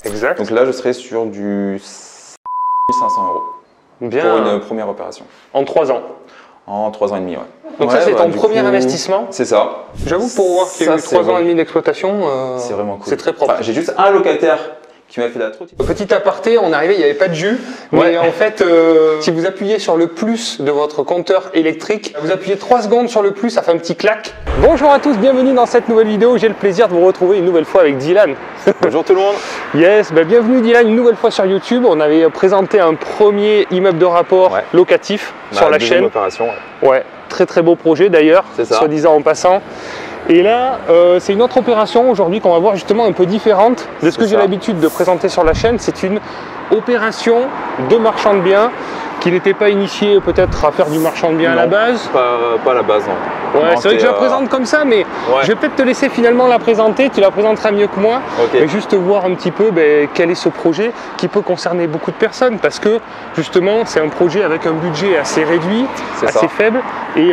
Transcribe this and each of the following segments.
Exact. Donc là, je serai sur du 500 € Bien. pour une première opération. En 3 ans. En 3 ans et demi, ouais. Donc ouais, ça, c'est ton du premier coup, investissement. C'est ça. J'avoue que pour voir qu'il y a eu 3 ans et demi d'exploitation, c'est vraiment cool. C'est très propre. Enfin, j'ai juste un locataire qui m'a fait la trotte. Petit aparté, on arrivait, il n'y avait pas de jus, mais en fait, si vous appuyez sur le plus de votre compteur électrique, vous appuyez 3 secondes sur le plus, ça fait un petit clac. Bonjour à tous, bienvenue dans cette nouvelle vidéo. J'ai le plaisir de vous retrouver une nouvelle fois avec Dylan. Bonjour tout le monde. Yes, bienvenue Dylan, une nouvelle fois sur YouTube. On avait présenté un premier immeuble de rapport locatif sur la chaîne. Opération, ouais, très beau projet d'ailleurs, soi-disant en passant. Et là, c'est une autre opération aujourd'hui qu'on va voir justement un peu différente de ce que j'ai l'habitude de présenter sur la chaîne. C'est une opération de marchand de biens qui n'était pas initié peut-être à faire du marchand de biens à la base. Pas à la base, non. Ouais, c'est vrai que je la présente comme ça, mais je vais peut-être te laisser finalement la présenter. Tu la présenteras mieux que moi. Mais juste voir un petit peu quel est ce projet qui peut concerner beaucoup de personnes parce que justement, c'est un projet avec un budget assez réduit, assez faible. Et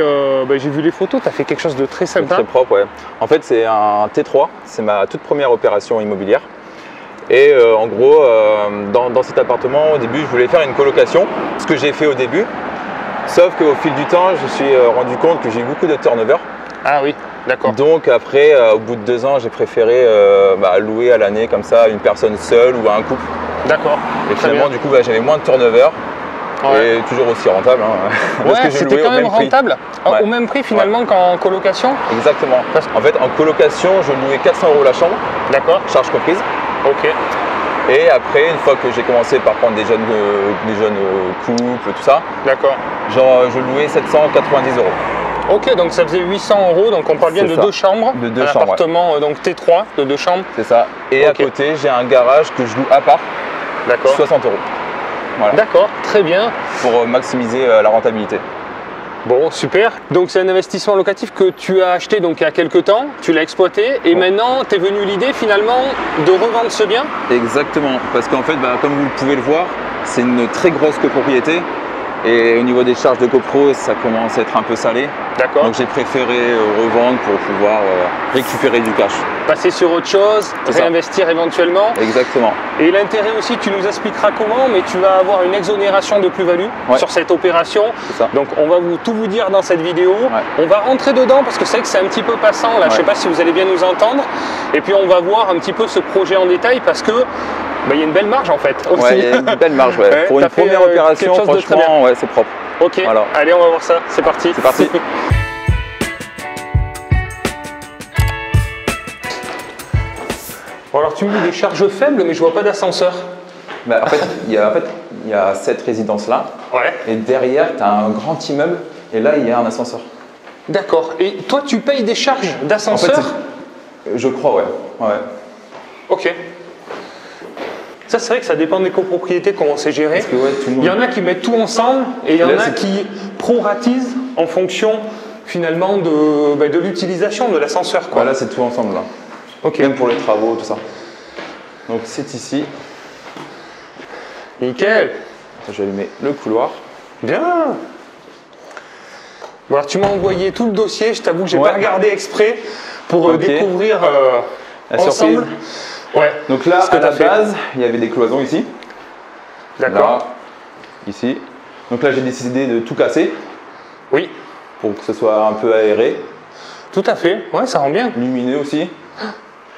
j'ai vu les photos, tu as fait quelque chose de très sympa. Très propre, ouais. En fait, c'est un T3. C'est ma toute première opération immobilière. Et en gros, dans cet appartement, au début, je voulais faire une colocation, ce que j'ai fait au début. Sauf qu'au fil du temps, je me suis rendu compte que j'ai eu beaucoup de turnover. Ah oui, d'accord. Donc après, au bout de 2 ans, j'ai préféré louer à l'année comme ça à une personne seule ou à un couple. D'accord. Et finalement, du coup, j'avais moins de turnover. Et toujours aussi rentable. Hein, ouais, c'était quand même rentable. Au même prix finalement qu'en colocation. Exactement. En fait, en colocation, je louais 400 € la chambre. D'accord. Charge comprise. Ok. Et après, une fois que j'ai commencé par prendre des jeunes couples, tout ça, d'accord. Je louais 790 €. Ok, donc ça faisait 800 €, donc on parle bien de 2 chambres. De 2 chambres. Un appartement donc T3 de 2 chambres. C'est ça. Et à côté, j'ai un garage que je loue à part. D'accord. 60 €. Voilà. D'accord, très bien. Pour maximiser la rentabilité. Bon, super. Donc c'est un investissement locatif que tu as acheté donc il y a quelques temps, tu l'as exploité et maintenant t'es venu l'idée finalement de revendre ce bien. Exactement, parce qu'en fait, comme vous pouvez le voir, c'est une très grosse copropriété et au niveau des charges de copro, ça commence à être un peu salé. D'accord. Donc j'ai préféré revendre pour pouvoir récupérer du cash. Passer sur autre chose, réinvestir éventuellement. Exactement. Et l'intérêt aussi, tu nous expliqueras comment, mais tu vas avoir une exonération de plus-value sur cette opération. Donc on va tout vous dire dans cette vidéo. On va rentrer dedans parce que c'est vrai que c'est un petit peu passant là. Je ne sais pas si vous allez bien nous entendre. Et puis on va voir un petit peu ce projet en détail parce que il y a une belle marge en fait. Ouais, il y a une belle marge. Pour une première opération, franchement, c'est propre. Ok, voilà. Allez, on va voir ça. C'est parti. C'est parti. Bon, alors tu me dis des charges faibles, mais je vois pas d'ascenseur. En fait, il y a cette résidence-là. Ouais. Et derrière, tu as un grand immeuble. Et là, il y a un ascenseur. D'accord. Et toi, tu payes des charges d'ascenseur? En fait, je crois, ouais. Ok. Ça, c'est vrai que ça dépend des copropriétés, comment c'est géré. Parce que, tout le monde... Il y en a qui mettent tout ensemble et il y en a qui proratisent en fonction, finalement, de l'utilisation de l'ascenseur. Là, c'est tout ensemble, là. Okay. Même pour les travaux, tout ça. Donc, c'est ici. Nickel. Je vais allumer le couloir. Bien. Bon, alors, tu m'as envoyé tout le dossier. Je t'avoue que j'ai pas regardé exprès pour découvrir ensemble. Ouais. Donc là, à la base, il y avait des cloisons ici. D'accord. Ici. Donc là, j'ai décidé de tout casser. Oui. Pour que ce soit un peu aéré. Tout à fait. Ouais, ça rend bien. Lumineux aussi.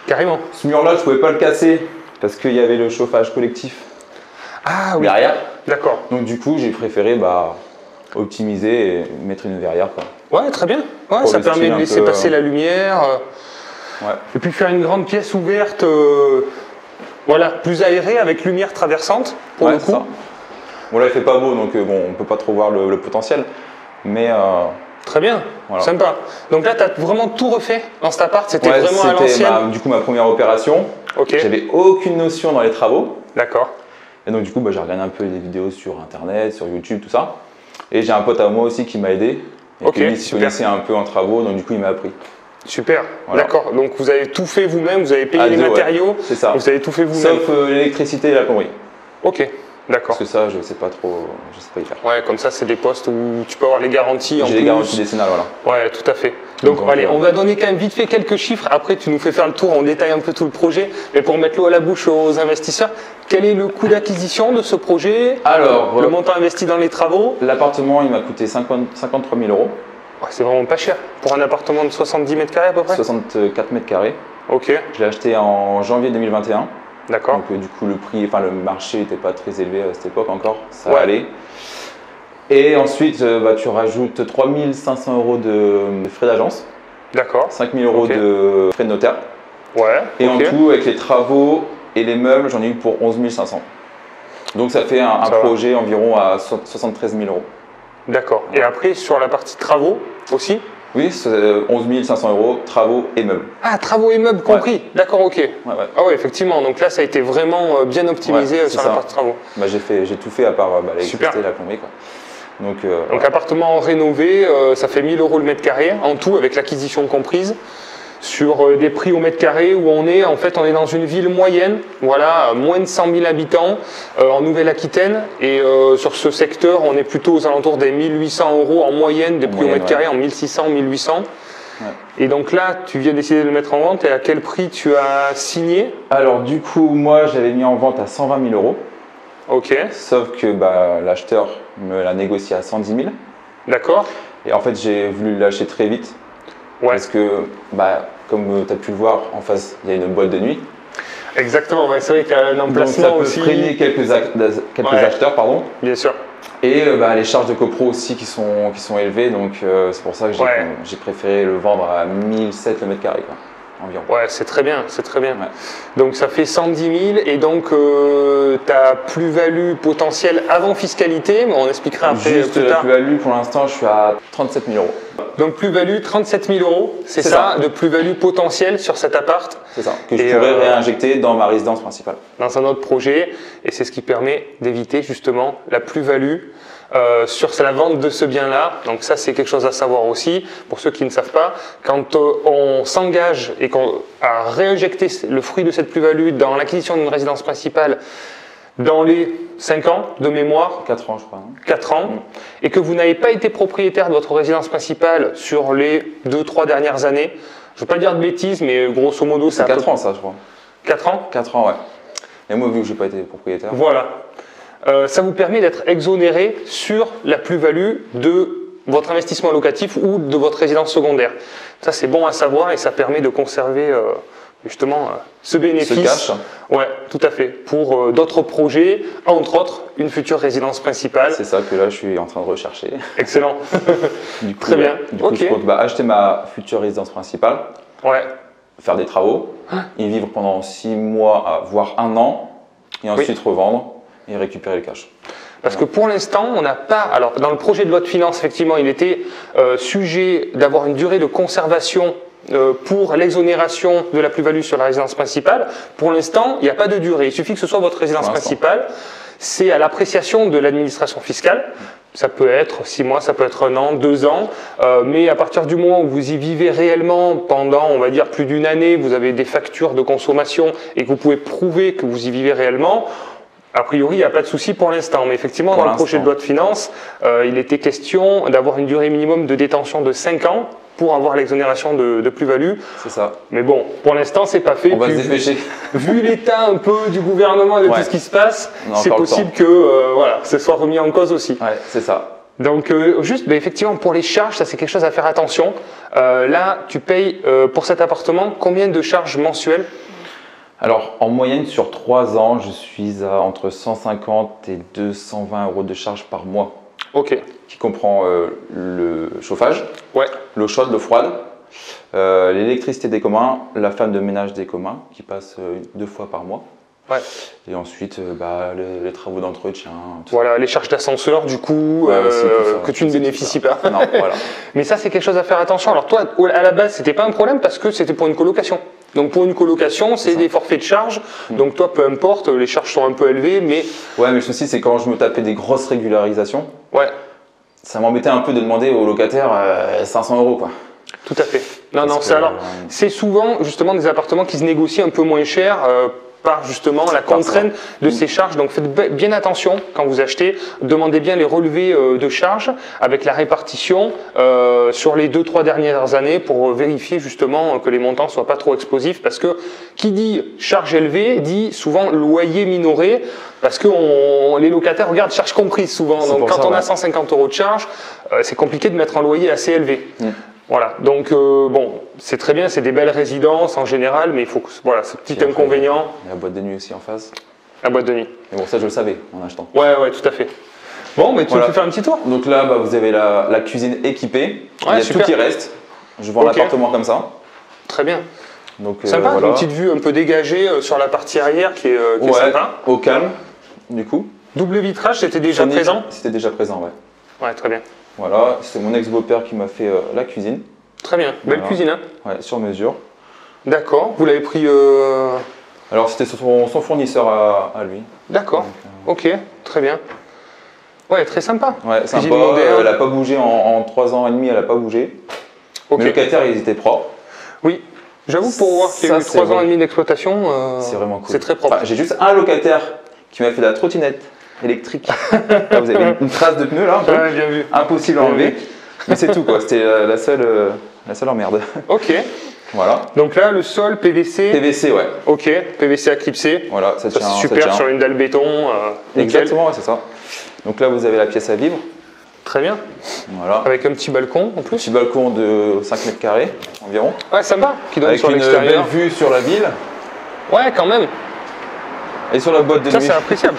Carrément. Ce mur-là, je pouvais pas le casser parce qu'il y avait le chauffage collectif. Ah oui. Derrière. D'accord. Donc du coup, j'ai préféré optimiser et mettre une verrière. Ouais, très bien. Ouais, ça permet de laisser passer la lumière. Et puis faire une grande pièce ouverte, plus aérée avec lumière traversante pour le coup. Ça. Bon là il fait pas beau donc on peut pas trop voir le potentiel, mais très bien, sympa. Donc là tu as vraiment tout refait dans cet appart, c'était vraiment à l'ancienne. Du coup ma première opération, j'avais aucune notion dans les travaux. D'accord. Et donc du coup j'ai regardé un peu des vidéos sur internet, sur YouTube, tout ça. Et j'ai un pote à moi aussi qui m'a aidé, et qui s'y connaissait un peu en travaux, donc du coup il m'a appris. Super, d'accord. Donc vous avez tout fait vous-même, vous avez payé les matériaux, c'est ça. Vous avez tout fait vous-même. Sauf l'électricité et la plomberie. Ok, D'accord. Parce que ça, je sais pas y faire. Ouais, comme ça, c'est des postes où tu peux avoir les garanties en plus. J'ai les garanties décennales, voilà. Ouais, tout à fait. Donc allez, on va donner quand même vite fait quelques chiffres. Après, tu nous fais faire le tour, on détaille un peu tout le projet. Mais pour mettre l'eau à la bouche aux investisseurs, quel est le coût d'acquisition de ce projet? Alors, le montant investi dans les travaux? L'appartement, il m'a coûté 53 000 euros. Ouais, c'est vraiment pas cher. Pour un appartement de 70 mètres carrés à peu près? 64 mètres carrés. Ok. Je l'ai acheté en janvier 2021. D'accord. Donc du coup, le marché n'était pas très élevé à cette époque encore. Ça allait. Et ensuite, tu rajoutes 3 500 euros de frais d'agence. D'accord. 5 000 euros de frais de notaire. Ouais. Et en tout, avec les travaux et les meubles, j'en ai eu pour 11 500. Donc ça fait un projet environ à 73 000 euros. D'accord. Et après, sur la partie travaux aussi? Oui, 11 500 euros, travaux et meubles. Ah, travaux et meubles compris. Ouais. D'accord, ok. Ouais. Ah ouais, effectivement. Donc là, ça a été vraiment bien optimisé sur la partie travaux. Bah, j'ai tout fait à part l'électricité et la plomberie, quoi. Donc appartement rénové, ça fait 1 000 euros le mètre carré en tout, avec l'acquisition comprise. Sur des prix au mètre carré où on est dans une ville moyenne, voilà, moins de 100 000 habitants en Nouvelle-Aquitaine. Et sur ce secteur, on est plutôt aux alentours des 1 800 euros en moyenne, des prix au mètre carré, en 1 600, 1 800. Ouais. Et donc là, tu viens décider de le mettre en vente. Et à quel prix tu as signé? Alors du coup, moi, j'avais mis en vente à 120 000 euros. Ok. Sauf que l'acheteur me l'a négocié à 110 000. D'accord. Et en fait, j'ai voulu l'acheter très vite. Ouais. Parce que, comme tu as pu le voir, en face, il y a une boîte de nuit. Exactement, ouais, c'est vrai qu'il y a un emplacement aussi. Ça peut freiner quelques acheteurs, pardon. Bien sûr. Et les charges de copro aussi qui sont élevées. Donc, c'est pour ça que j'ai préféré le vendre à 1 700 le mètre carré, quoi, environ. Ouais, c'est très bien, c'est très bien. Ouais. Donc, ça fait 110 000 et donc ta plus-value potentielle avant fiscalité, mais on expliquera après. Juste plus la tard. Plus-value, pour l'instant, je suis à 37 000 euros. Donc plus-value 37 000 euros, c'est ça, de plus-value potentielle sur cet appart. C'est ça, que je pourrais réinjecter dans ma résidence principale. Dans un autre projet, et c'est ce qui permet d'éviter justement la plus-value sur la vente de ce bien-là. Donc ça, c'est quelque chose à savoir aussi, pour ceux qui ne savent pas. Quand on s'engage et à réinjecter le fruit de cette plus-value dans l'acquisition d'une résidence principale, dans les 5 ans de mémoire, 4 ans je crois. 4 ans, et que vous n'avez pas été propriétaire de votre résidence principale sur les 2-3 dernières années, je ne veux pas dire de bêtises, mais grosso modo c'est 4 ans ça je crois. 4 ans 4 ans, ouais. Et moi vu que je n'ai pas été propriétaire. Voilà. Ça vous permet d'être exonéré sur la plus-value de votre investissement locatif ou de votre résidence secondaire. Ça c'est bon à savoir et ça permet de conserver justement ce bénéfice. Ce cash. Ouais, tout à fait. Pour d'autres projets, entre autres une future résidence principale. C'est ça que là je suis en train de rechercher. Excellent. Du coup, très bien. Du coup, je compte acheter ma future résidence principale. Ouais. Faire des travaux, y vivre pendant 6 mois, voire 1 an, et ensuite revendre et récupérer le cash. Parce que pour l'instant, on n'a pas. Alors, dans le projet de loi de finances, effectivement, il était sujet d'avoir une durée de conservation pour l'exonération de la plus-value sur la résidence principale. Pour l'instant, il n'y a pas de durée. Il suffit que ce soit votre résidence principale. C'est à l'appréciation de l'administration fiscale. Ça peut être 6 mois, ça peut être 1 an, 2 ans. Mais à partir du moment où vous y vivez réellement pendant, on va dire, plus d'1 année, vous avez des factures de consommation et que vous pouvez prouver que vous y vivez réellement, a priori, il n'y a pas de souci pour l'instant. Mais effectivement, dans le projet de loi de finances, il était question d'avoir une durée minimum de détention de 5 ans pour avoir l'exonération de plus-value. C'est ça. Mais bon, pour l'instant, c'est pas fait. On va se dépêcher. Vu l'état un peu du gouvernement et de tout ce qui se passe, c'est possible que ce soit remis en cause aussi. Ouais, c'est ça. Donc, effectivement, pour les charges, ça c'est quelque chose à faire attention. Là, tu payes pour cet appartement combien de charges mensuelles ? Alors, en moyenne, sur 3 ans, je suis à entre 150 et 220 euros de charges par mois. Ok. Qui comprend le chauffage, l'eau chaude, l'eau froide, l'électricité des communs, la femme de ménage des communs qui passe 2 fois par mois. Ouais. Et ensuite, les travaux d'entretien. Voilà, les charges d'ascenseur, du coup, que tu ne bénéficies pas. Non, voilà. Mais ça, c'est quelque chose à faire attention. Alors toi, à la base, c'était pas un problème parce que c'était pour une colocation. Donc pour une colocation, c'est des forfaits de charges. Donc toi, peu importe, les charges sont un peu élevées, mais… Ouais, mais le souci, c'est quand je me tapais des grosses régularisations, ça m'embêtait un peu de demander aux locataires 500 euros, quoi. Tout à fait. Non, c'est souvent justement des appartements qui se négocient un peu moins cher par justement la contrainte de ces charges. Donc faites bien attention quand vous achetez, demandez bien les relevés de charges avec la répartition sur les 2-3 dernières années pour vérifier justement que les montants ne soient pas trop explosifs, parce que qui dit charge élevée dit souvent loyer minoré, parce que les locataires regardent charges comprises souvent. Donc quand on a 150 € de charge, c'est compliqué de mettre un loyer assez élevé. Voilà, donc bon, c'est très bien, c'est des belles résidences en général, mais il faut que, voilà, ce petit inconvénient. Il y a la boîte de nuit aussi en face. La boîte de nuit. Mais bon, ça je le savais en achetant. Ouais, tout à fait. Bon, mais tu peux faire un petit tour? Donc là, vous avez la cuisine équipée. Il y a tout qui reste. Je vends l'appartement comme ça. Très bien. Donc, sympa, une petite vue un peu dégagée sur la partie arrière qui est sympa. Au calme, du coup. Double vitrage, c'était déjà présent? C'était déjà présent, ouais. Ouais, très bien. Voilà, c'est mon ex-beau-père qui m'a fait la cuisine. Très bien, belle cuisine, hein? Ouais, sur mesure. D'accord, vous l'avez pris... Alors c'était son fournisseur à lui. D'accord, ok, très bien. Ouais, très sympa. Ouais, sympa, elle n'a pas bougé en 3 ans et demi, elle n'a pas bougé. Les locataires, ils étaient propres. Oui, j'avoue, pour voir qu'il y a eu 3 ans et demi d'exploitation, c'est vraiment cool. C'est très propre. Enfin, j'ai juste un locataire qui m'a fait de la trottinette électrique. Là, vous avez une trace de pneu là, un peu. Ouais, bien vu. Impossible à enlever. Mais c'est tout quoi, c'était la seule emmerde. Ok. Voilà. Donc là, le sol PVC. PVC, ouais. Ok, PVC à clipser. Voilà, ça tient. C'est super sur une dalle béton. Exactement, ouais, c'est ça. Donc là, vous avez la pièce à vivre. Très bien. Voilà. Avec un petit balcon en plus. Petit balcon de 5 mètres carrés environ. Ouais, sympa. Qui donne avec sur l'extérieur. Avec une belle vue sur la ville. Ouais, quand même. Et sur la boîte de nuit. Ça, c'est appréciable.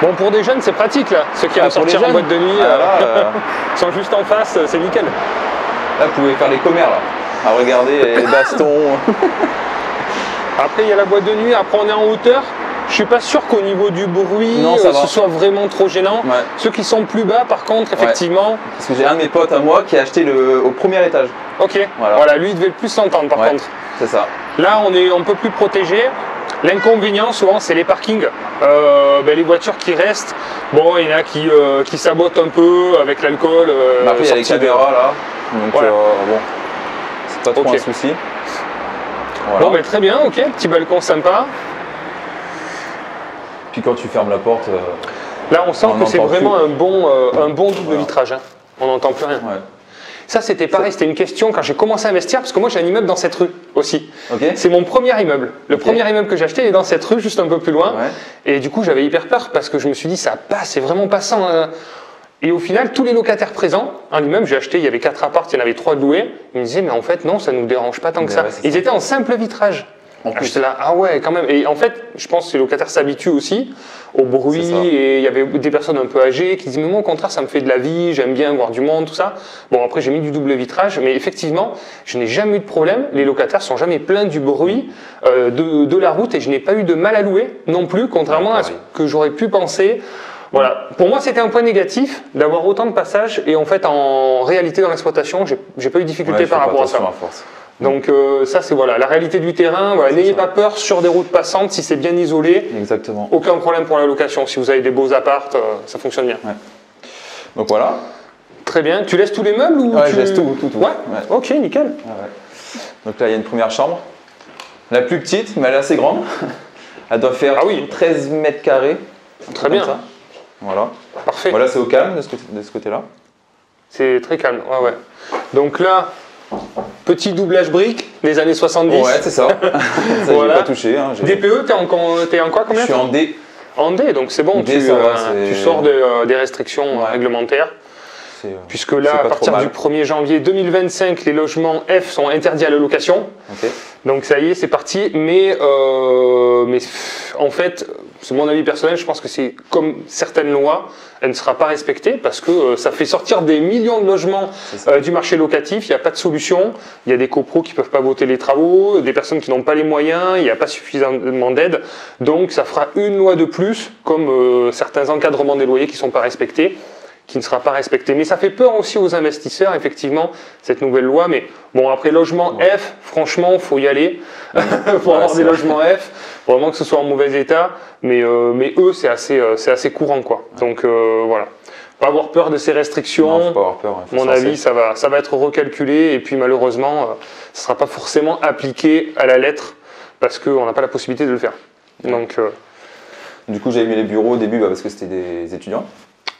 Bon, pour des jeunes, c'est pratique là. Ceux qui aiment sortir en boîte de nuit sont juste en face, c'est nickel. Là, vous pouvez faire les commères là. À regarder les bastons. Après, il y a la boîte de nuit. Après, on est en hauteur. Je suis pas sûr qu'au niveau du bruit, ce soit vraiment trop gênant. Ouais. Ceux qui sont plus bas, par contre, effectivement. Parce que j'ai un de mes potes à moi qui a acheté au premier étage. Ok. Voilà, lui, il devait le plus s'entendre par contre. C'est ça. Là, on est un peu plus protégé. L'inconvénient, souvent, c'est les parkings. Les voitures qui restent, bon, il y en a qui sabotent un peu avec l'alcool. Après, il y a les caméras là. Donc, bon, c'est pas trop un souci. Voilà. Bon, très bien, ok. Petit balcon sympa. Puis quand tu fermes la porte. Là, on sent que c'est vraiment un bon double vitrage. Hein. On n'entend plus rien. Ouais. Ça, c'était pareil, c'était une question quand j'ai commencé à investir, parce que moi j'ai un immeuble dans cette rue aussi. Okay. C'est mon premier immeuble. Le premier immeuble que j'ai acheté est dans cette rue, juste un peu plus loin. Ouais. Et du coup, j'avais hyper peur parce que je me suis dit, ça passe, c'est vraiment passant. Et au final, tous les locataires présents, un immeuble, j'ai acheté, il y avait 4 apparts, il y en avait 3 de loués. Ils me disaient, mais en fait, non, ça ne nous dérange pas tant que ça. Ouais, ils étaient en simple vitrage. J'étais là, ah ouais, quand même. Et en fait, je pense que les locataires s'habituent aussi au bruit. Et il y avait des personnes un peu âgées qui disaient, mais moi, au contraire, ça me fait de la vie, j'aime bien voir du monde, tout ça. Bon, après, j'ai mis du double vitrage, mais effectivement, je n'ai jamais eu de problème. Les locataires sont jamais plaints du bruit de la route et je n'ai pas eu de mal à louer non plus, contrairement à ce que j'aurais pu penser. Voilà. Pour moi, c'était un point négatif d'avoir autant de passages et en fait, en réalité, dans l'exploitation, j'ai pas eu de difficulté par rapport à ça. Donc ça c'est la réalité du terrain, n'ayez pas peur sur des routes passantes si c'est bien isolé. Exactement. Aucun problème pour la location, si vous avez des beaux apparts, ça fonctionne bien. Ouais. Donc voilà. Très bien, tu laisses tous les meubles ou je laisse tout. Ouais. Ok, nickel. Donc là il y a une première chambre, la plus petite mais elle est assez grande. Elle doit faire 13 mètres carrés. Très bien. Ça. Voilà. Parfait. Voilà, c'est au calme de ce côté-là. C'est très calme, ouais. Donc là, petit doublage brique des années 70. Ouais, c'est ça. Ça, j'ai pas touché. Hein, DPE, t'es en quoi combien? Je suis en D. En D, donc c'est bon, tu sors des restrictions réglementaires. Puisque là, à partir du 1er janvier 2025, les logements F sont interdits à la location. Okay. Donc ça y est, c'est parti. Mais en fait, c'est mon avis personnel, je pense que c'est comme certaines lois, elle ne sera pas respectée parce que ça fait sortir des millions de logements du marché locatif. Il n'y a pas de solution. Il y a des copros qui ne peuvent pas voter les travaux, des personnes qui n'ont pas les moyens, il n'y a pas suffisamment d'aide. Donc ça fera une loi de plus, comme certains encadrements des loyers qui ne sont pas respectés, qui ne sera pas respecté. Mais ça fait peur aussi aux investisseurs, effectivement, cette nouvelle loi. Mais bon, après logement F, franchement, il faut y aller pour avoir des logements F, pour vraiment que ce soit en mauvais état. Mais eux, c'est assez courant, quoi. Donc voilà. Pas avoir peur de ces restrictions. Non, faut pas avoir peur. À mon avis, ça va être recalculé. Et puis malheureusement, ça ne sera pas forcément appliqué à la lettre. parce qu'on n'a pas la possibilité de le faire. Donc, du coup, j'avais mis les bureaux au début parce que c'était des étudiants.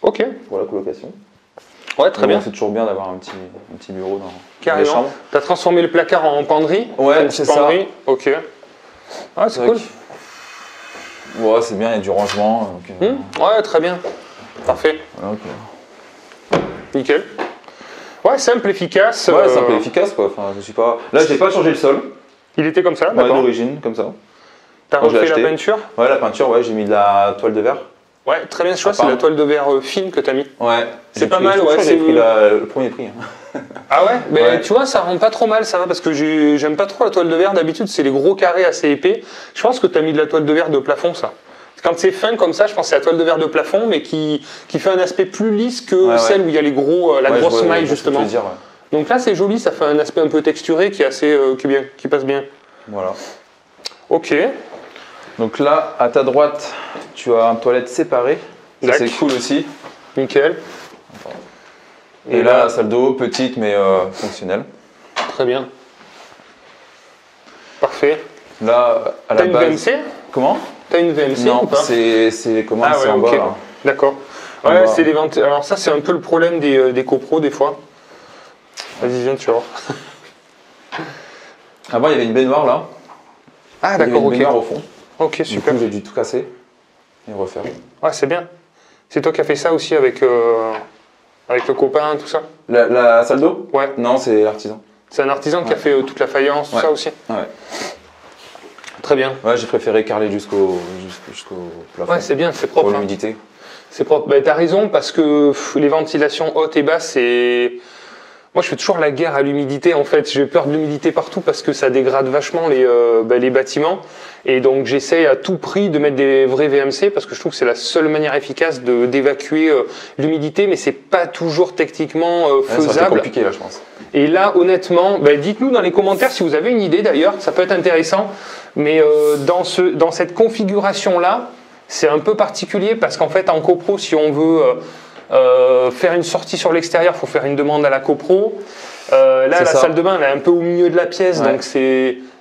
Ok. Pour la colocation. Ouais, très bien. C'est toujours bien d'avoir un petit bureau dans les chambres. Tu as transformé le placard en penderie? Ouais, c'est ça. Ok. Ah, c'est cool. Ouais, c'est bien, il y a du rangement. Donc, ouais, très bien. Parfait. Okay. Nickel. Ouais, simple, efficace. Ouais, simple et efficace quoi. Enfin, je suis pas. Là, j'ai pas changé le sol. Il était comme ça, ouais, d'origine, comme ça. T'as refait la peinture? Ouais, la peinture, ouais, j'ai mis de la toile de verre. Ouais, très bien, je vois, c'est la toile de verre fine que tu as mis. Ouais. C'est pas mal, ouais. J'ai pris le premier prix. Ah ouais, mais ouais. Tu vois, ça rend pas trop mal, ça va, parce que j'aime pas trop la toile de verre. D'habitude, c'est les gros carrés assez épais. Je pense que tu as mis de la toile de verre de plafond, ça. Quand c'est fin comme ça, je pense que c'est la toile de verre de plafond, mais qui fait un aspect plus lisse que celle où il y a les gros, la grosse maille, justement. Dire, donc là, c'est joli, ça fait un aspect un peu texturé qui est assez, qui passe bien. Voilà. Ok. Donc là, à ta droite, tu as une toilette séparée. C'est cool aussi. Nickel. Et là, la salle d'eau, petite mais fonctionnelle. Très bien. Parfait. Là, à la base... T'as une VMC? Comment? T'as une VMC non, ou pas? c'est comment? Ah ouais, en bas. D'accord. Ouais, c'est les ventes. Alors ça, c'est un peu le problème des copros des fois. Vas-y, viens, tu vas voir. Avant, il y avait une baignoire là. Ah d'accord, ok. Une baignoire au fond. Ok, super. Du coup, j'ai dû tout casser et refaire. Ouais, c'est bien. C'est toi qui as fait ça aussi avec le copain, tout ça? La salle d'eau? Ouais. Non, c'est l'artisan. C'est un artisan qui a fait toute la faïence, tout ça aussi? Ouais. Très bien. Ouais, j'ai préféré carreler jusqu'au plafond. Ouais, c'est bien, c'est propre. Pour l'humidité. C'est propre. Bah, t'as raison, parce que les ventilations hautes et basses, c'est... Moi, je fais toujours la guerre à l'humidité, en fait. J'ai peur de l'humidité partout parce que ça dégrade vachement les bâtiments. Et donc, j'essaie à tout prix de mettre des vrais VMC parce que je trouve que c'est la seule manière efficace d'évacuer l'humidité, mais c'est pas toujours techniquement faisable. C'est compliqué, là, je pense. Et là, honnêtement, dites-nous dans les commentaires si vous avez une idée, d'ailleurs. Ça peut être intéressant. Mais dans cette configuration-là, c'est un peu particulier parce qu'en fait, en copro, si on veut... faire une sortie sur l'extérieur, il faut faire une demande à la copro. Là, la salle de bain, elle est un peu au milieu de la pièce, donc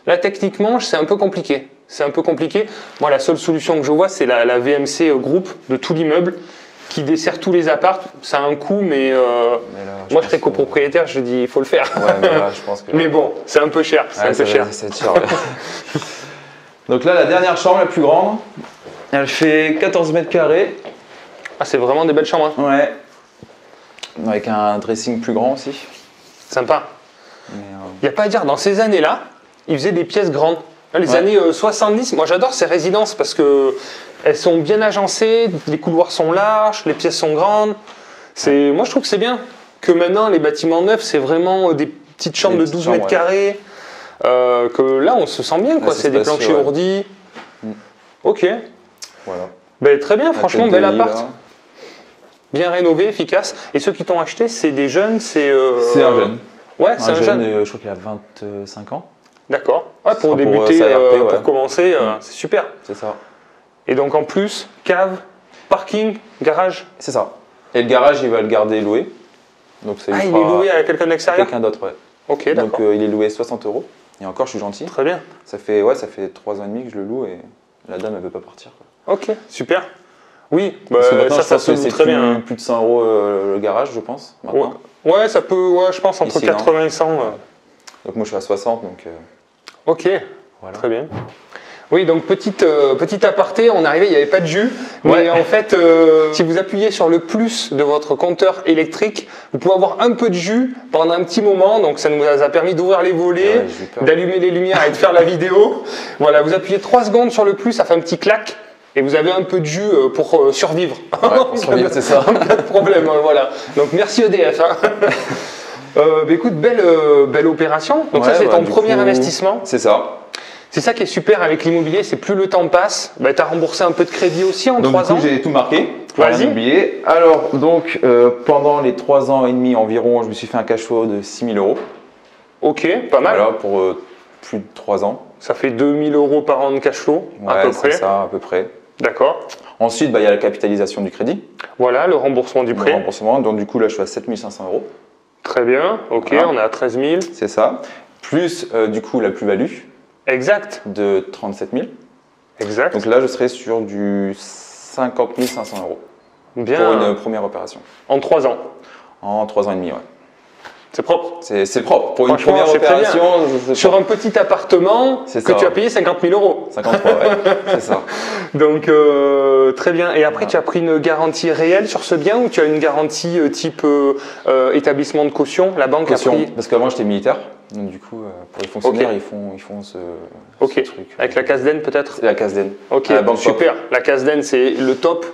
là, techniquement, c'est un peu compliqué. C'est un peu compliqué. Moi, la seule solution que je vois, c'est la VMC groupe de tout l'immeuble qui dessert tous les apparts. Ça a un coût, mais moi, je serais copropriétaire, je dis, il faut le faire. Ouais, mais là, je pense que... mais bon, c'est un peu cher. C'est un peu cher. Donc là, la dernière chambre, la plus grande, elle fait 14 mètres carrés. Ah, c'est vraiment des belles chambres. Hein. Ouais. Avec un dressing plus grand aussi. Sympa. Il n'y a pas à dire, dans ces années-là, ils faisaient des pièces grandes. Les années 70, moi j'adore ces résidences parce qu'elles sont bien agencées, les couloirs sont larges, les pièces sont grandes. Moi je trouve que c'est bien. Que maintenant, les bâtiments neufs, c'est vraiment des petites chambres de 12 mètres carrés. Que là, on se sent bien, quoi. C'est des planchers ourdis. Ok. Voilà. Très bien, franchement, bel appart. Là. Bien rénové, efficace. Et ceux qui t'ont acheté, c'est des jeunes, c'est un jeune. Ouais, c'est un jeune. Je crois qu'il a 25 ans. D'accord. Ouais, pour débuter, pour commencer, c'est super. C'est ça. Et donc en plus, cave, parking, garage. C'est ça. Et le garage, il va le garder loué. Donc il est loué à quelqu'un d'extérieur? Quelqu'un d'autre, ouais. Ok, d'accord. Donc il est loué 60 €. Et encore, je suis gentil. Très bien. Ça fait 3 ans et demi que je le loue et la dame, elle veut pas partir. Quoi. Ok, super. Oui, ça se loue très bien. Plus de 100 € le garage, je pense, maintenant. Ouais, ça peut, je pense, entre 80 et 100. Donc moi, je suis à 60, donc... Ok, voilà. Très bien. Oui, donc petit aparté, on arrivait, il n'y avait pas de jus, mais en fait, si vous appuyez sur le plus de votre compteur électrique, vous pouvez avoir un peu de jus pendant un petit moment, donc ça nous a permis d'ouvrir les volets, d'allumer les lumières et de faire la vidéo. Voilà, vous appuyez 3 secondes sur le plus, ça fait un petit clac, et vous avez un peu de jus pour survivre. Ouais, pour survivre, c'est ça. Pas de problème, voilà. Donc merci EDF. Écoute, belle opération. Donc ça, c'est ton premier investissement. C'est ça. C'est ça qui est super avec l'immobilier, c'est plus le temps passe, tu as remboursé un peu de crédit aussi en 3 ans. Donc j'ai tout marqué pour l'immobilier. Alors donc pendant les 3 ans et demi environ, je me suis fait un cash flow de 6 000 €. Ok, pas mal. Voilà, pour plus de 3 ans. Ça fait 2 000 € par an de cash flow, à peu près. C'est ça, à peu près. D'accord. Ensuite, il y a la capitalisation du crédit. Voilà, le remboursement du prêt. Le remboursement, donc du coup là je suis à 7 500 €. Très bien, ok, on est à 13 000. C'est ça. Plus du coup la plus-value. Exact. de 37 000. Exact. Donc là, je serai sur du 50 500 euros Bien. pour une première opération. En 3 ans. En 3 ans et demi, ouais. C'est propre. C'est propre. Pour une première opération, sur un petit appartement que tu as payé 50 000 euros. 53, ouais, c'est ça. Donc, très bien. Et après, tu as pris une garantie réelle sur ce bien ou tu as une garantie type établissement de caution? La banque Caution, a pris... parce qu'avant, j'étais militaire. Donc, du coup, pour les fonctionnaires, ils font ce truc. Avec la CASDEN, peut-être? C'est la CASDEN. Ok, super. La CASDEN, c'est le top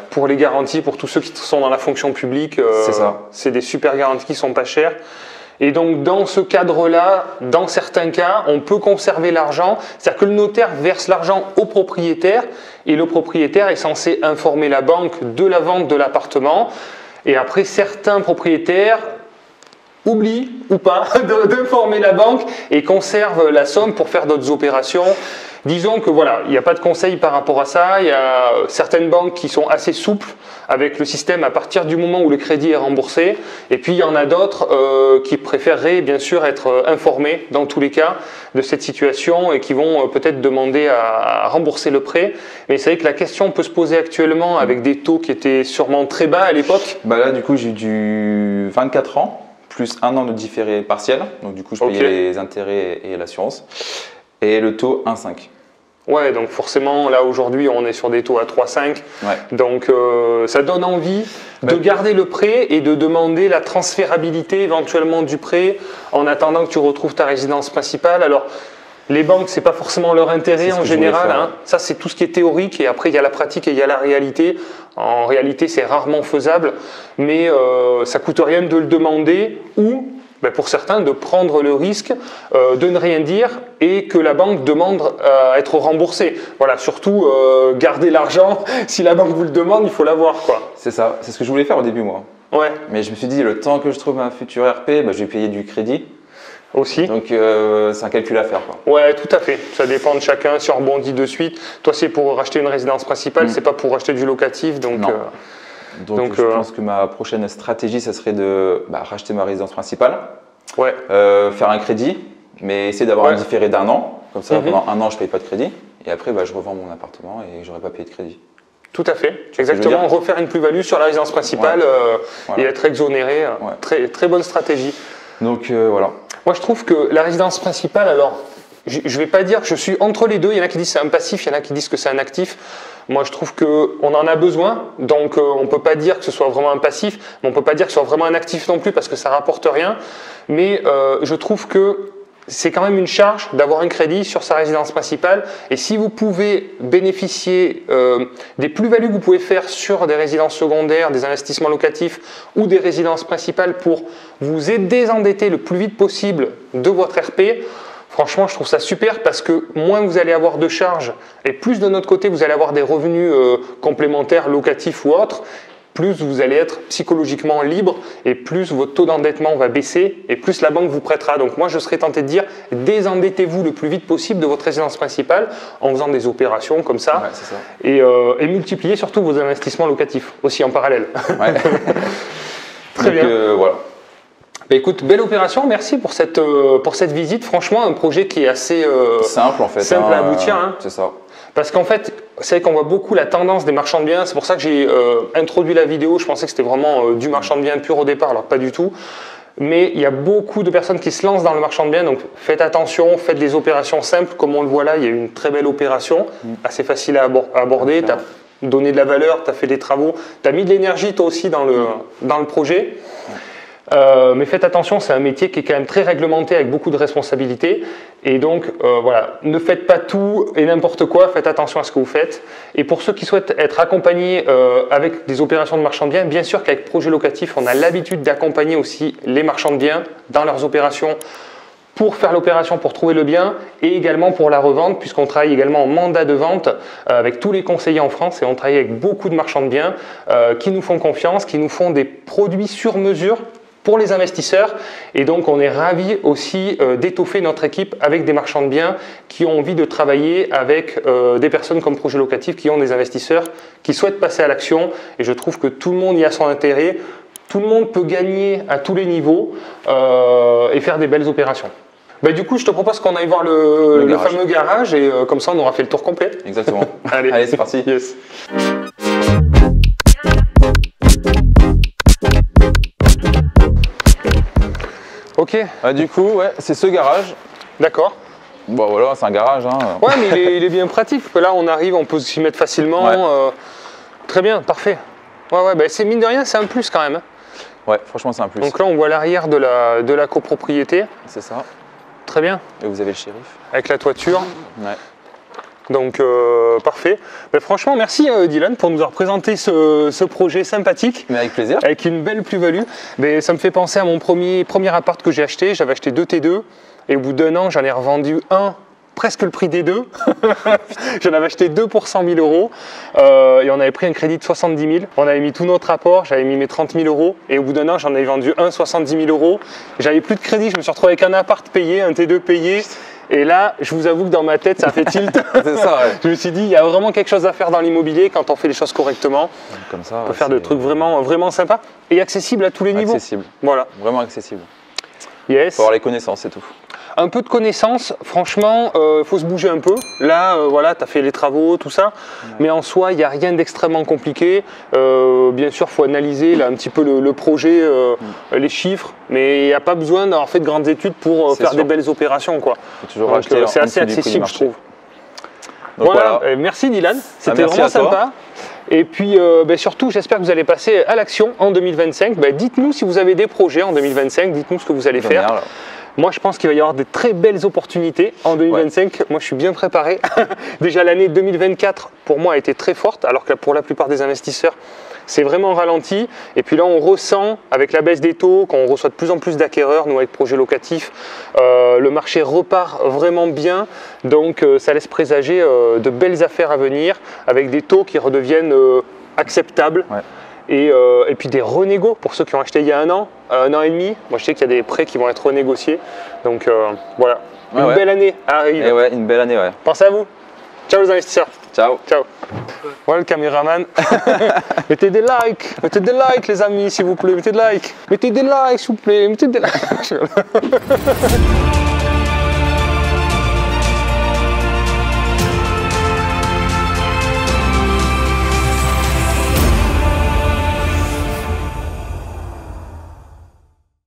pour les garanties, pour tous ceux qui sont dans la fonction publique. C'est ça. C'est des super garanties qui sont pas chères. Et donc, dans ce cadre-là, dans certains cas, on peut conserver l'argent. C'est-à-dire que le notaire verse l'argent au propriétaire et le propriétaire est censé informer la banque de la vente de l'appartement. Et après, certains propriétaires oublient ou pas d'informer la banque et conservent la somme pour faire d'autres opérations. Disons que voilà, il n'y a pas de conseil par rapport à ça. Il y a certaines banques qui sont assez souples avec le système à partir du moment où le crédit est remboursé. Et puis il y en a d'autres qui préféreraient bien sûr être informés dans tous les cas de cette situation et qui vont peut-être demander à rembourser le prêt. Mais c'est vrai que la question peut se poser actuellement avec des taux qui étaient sûrement très bas à l'époque. Bah là du coup j'ai eu du 24 ans plus 1 an de différé partiel. Donc du coup je payais les intérêts et l'assurance. Et le taux 1,5. Ouais, donc forcément, là aujourd'hui, on est sur des taux à 3,5. Ouais. Donc ça donne envie de garder le prêt et de demander la transférabilité éventuellement du prêt en attendant que tu retrouves ta résidence principale. Alors, les banques, c'est pas forcément leur intérêt en général. Hein. Ça, c'est tout ce qui est théorique et après, il y a la pratique et il y a la réalité. En réalité, c'est rarement faisable, mais ça coûte rien de le demander ou pour certains, de prendre le risque de ne rien dire et que la banque demande à être remboursée. Voilà, surtout garder l'argent. Si la banque vous le demande, il faut l'avoir, quoi. C'est ça, c'est ce que je voulais faire au début, moi. Ouais. Mais je me suis dit, le temps que je trouve un futur RP, je vais payer du crédit. Aussi. Donc c'est un calcul à faire, quoi. Ouais, tout à fait. Ça dépend de chacun. Si on rebondit de suite, toi, c'est pour racheter une résidence principale, c'est pas pour racheter du locatif. Donc, donc je pense que ma prochaine stratégie, ça serait de racheter ma résidence principale, faire un crédit, mais essayer d'avoir un différé d'1 an. Comme ça, pendant 1 an, je ne paye pas de crédit. Et après, je revends mon appartement et je n'aurai pas payé de crédit. Tout à fait. Exactement. Refaire une plus-value sur la résidence principale et être exonéré. Très, très bonne stratégie. Donc voilà. Moi, je trouve que la résidence principale, alors, je ne vais pas dire que je suis entre les deux. Il y en a qui disent que c'est un passif, il y en a qui disent que c'est un actif. Moi, je trouve qu'on en a besoin. Donc, on ne peut pas dire que ce soit vraiment un passif, mais on ne peut pas dire que ce soit vraiment un actif non plus parce que ça ne rapporte rien. Mais je trouve que c'est quand même une charge d'avoir un crédit sur sa résidence principale. Et si vous pouvez bénéficier des plus-values que vous pouvez faire sur des résidences secondaires, des investissements locatifs ou des résidences principales pour vous désendetter le plus vite possible de votre RP, franchement, je trouve ça super parce que moins vous allez avoir de charges et plus de notre côté, vous allez avoir des revenus complémentaires, locatifs ou autres, plus vous allez être psychologiquement libre et plus votre taux d'endettement va baisser et plus la banque vous prêtera. Donc moi, je serais tenté de dire, désendettez-vous le plus vite possible de votre résidence principale en faisant des opérations comme ça, et multipliez surtout vos investissements locatifs aussi en parallèle. Ouais. Très bien. Voilà. Écoute, belle opération, merci pour cette visite. Franchement, un projet qui est assez simple en fait. Simple à aboutir. Hein. C'est ça. Parce qu'en fait, c'est vrai qu'on voit beaucoup la tendance des marchands de biens. C'est pour ça que j'ai introduit la vidéo. Je pensais que c'était vraiment du marchand de biens pur au départ, alors pas du tout. Mais il y a beaucoup de personnes qui se lancent dans le marchand de biens. Donc faites attention, faites des opérations simples. Comme on le voit là, il y a eu une très belle opération, assez facile à aborder. Tu as donné de la valeur, tu as fait des travaux, tu as mis de l'énergie toi aussi dans le projet. Mais faites attention, c'est un métier qui est quand même très réglementé avec beaucoup de responsabilités et donc voilà, ne faites pas tout et n'importe quoi, faites attention à ce que vous faites. Et pour ceux qui souhaitent être accompagnés avec des opérations de marchand de biens, bien sûr qu'avec Projet Locatif, on a l'habitude d'accompagner aussi les marchands de biens dans leurs opérations pour faire l'opération, pour trouver le bien et également pour la revente puisqu'on travaille également en mandat de vente avec tous les conseillers en France et on travaille avec beaucoup de marchands de biens qui nous font confiance, qui nous font des produits sur mesure pour les investisseurs et donc on est ravis aussi d'étoffer notre équipe avec des marchands de biens qui ont envie de travailler avec des personnes comme Projet Locatif qui ont des investisseurs qui souhaitent passer à l'action et je trouve que tout le monde y a son intérêt, tout le monde peut gagner à tous les niveaux et faire des belles opérations. Bah, du coup, je te propose qu'on aille voir le fameux garage et comme ça, on aura fait le tour complet. Exactement. Allez, c'est parti. Yes. Ok. Du coup, ouais, c'est ce garage. D'accord. Bon voilà, c'est un garage. Hein. Ouais, mais il est bien pratique. Là, on arrive, on peut s'y mettre facilement. Ouais. Très bien, parfait. Ouais, bah, c'est mine de rien, c'est un plus quand même. Ouais, franchement, c'est un plus. Donc là, on voit l'arrière de la copropriété. C'est ça. Très bien. Et vous avez le shérif. Avec la toiture. Ouais. Donc, parfait. Mais franchement, merci Dylan pour nous avoir présenté ce projet sympathique. Mais avec plaisir. Avec une belle plus-value. Mais ça me fait penser à mon premier appart que j'ai acheté. J'avais acheté 2 T2 et au bout d'un an, j'en ai revendu un presque le prix des deux. J'en avais acheté 2 pour 100 000 euros et on avait pris un crédit de 70 000. On avait mis tout notre apport, j'avais mis mes 30 000 euros et au bout d'un an, j'en avais vendu un 70 000 euros. J'avais plus de crédit, je me suis retrouvé avec un appart payé, un T2 payé. Et là, je vous avoue que dans ma tête, ça a fait tilt. C'est ça, ouais. Je me suis dit, il y a vraiment quelque chose à faire dans l'immobilier quand on fait les choses correctement. Comme ça, on peut faire des trucs vraiment sympas et accessibles à tous les niveaux. Accessible. Voilà. Vraiment accessible. Yes. Faut avoir les connaissances, c'est tout. Un peu de connaissances, franchement, il faut se bouger un peu. Là, voilà, tu as fait les travaux, tout ça. Ouais. Mais en soi, il n'y a rien d'extrêmement compliqué. Bien sûr, il faut analyser là, un petit peu le projet, les chiffres. Mais il n'y a pas besoin d'avoir fait de grandes études pour faire des belles opérations. Faut toujours acheter. C'est assez accessible, je trouve. Donc, voilà. Merci Dylan, c'était vraiment sympa. Et puis surtout, j'espère que vous allez passer à l'action en 2025. Dites-nous si vous avez des projets en 2025, dites-nous ce que vous allez faire. Moi, je pense qu'il va y avoir de très belles opportunités en 2025. Ouais. Moi, je suis bien préparé. Déjà, l'année 2024, pour moi, a été très forte, alors que pour la plupart des investisseurs, c'est vraiment ralenti. Et puis là, on ressent, avec la baisse des taux, quand on reçoit de plus en plus d'acquéreurs, nous, avec projet locatif, le marché repart vraiment bien. Donc, ça laisse présager de belles affaires à venir, avec des taux qui redeviennent acceptables. Ouais. Et puis des renégos pour ceux qui ont acheté il y a un an et demi. Moi je sais qu'il y a des prêts qui vont être renégociés. Donc voilà, une belle année arrive. Et ouais, une belle année, ouais. Pensez à vous. Ciao les investisseurs. Ciao. Ciao. Voilà le caméraman. Mettez des likes les amis s'il vous plaît. Mettez des likes s'il vous plaît. Mettez des likes.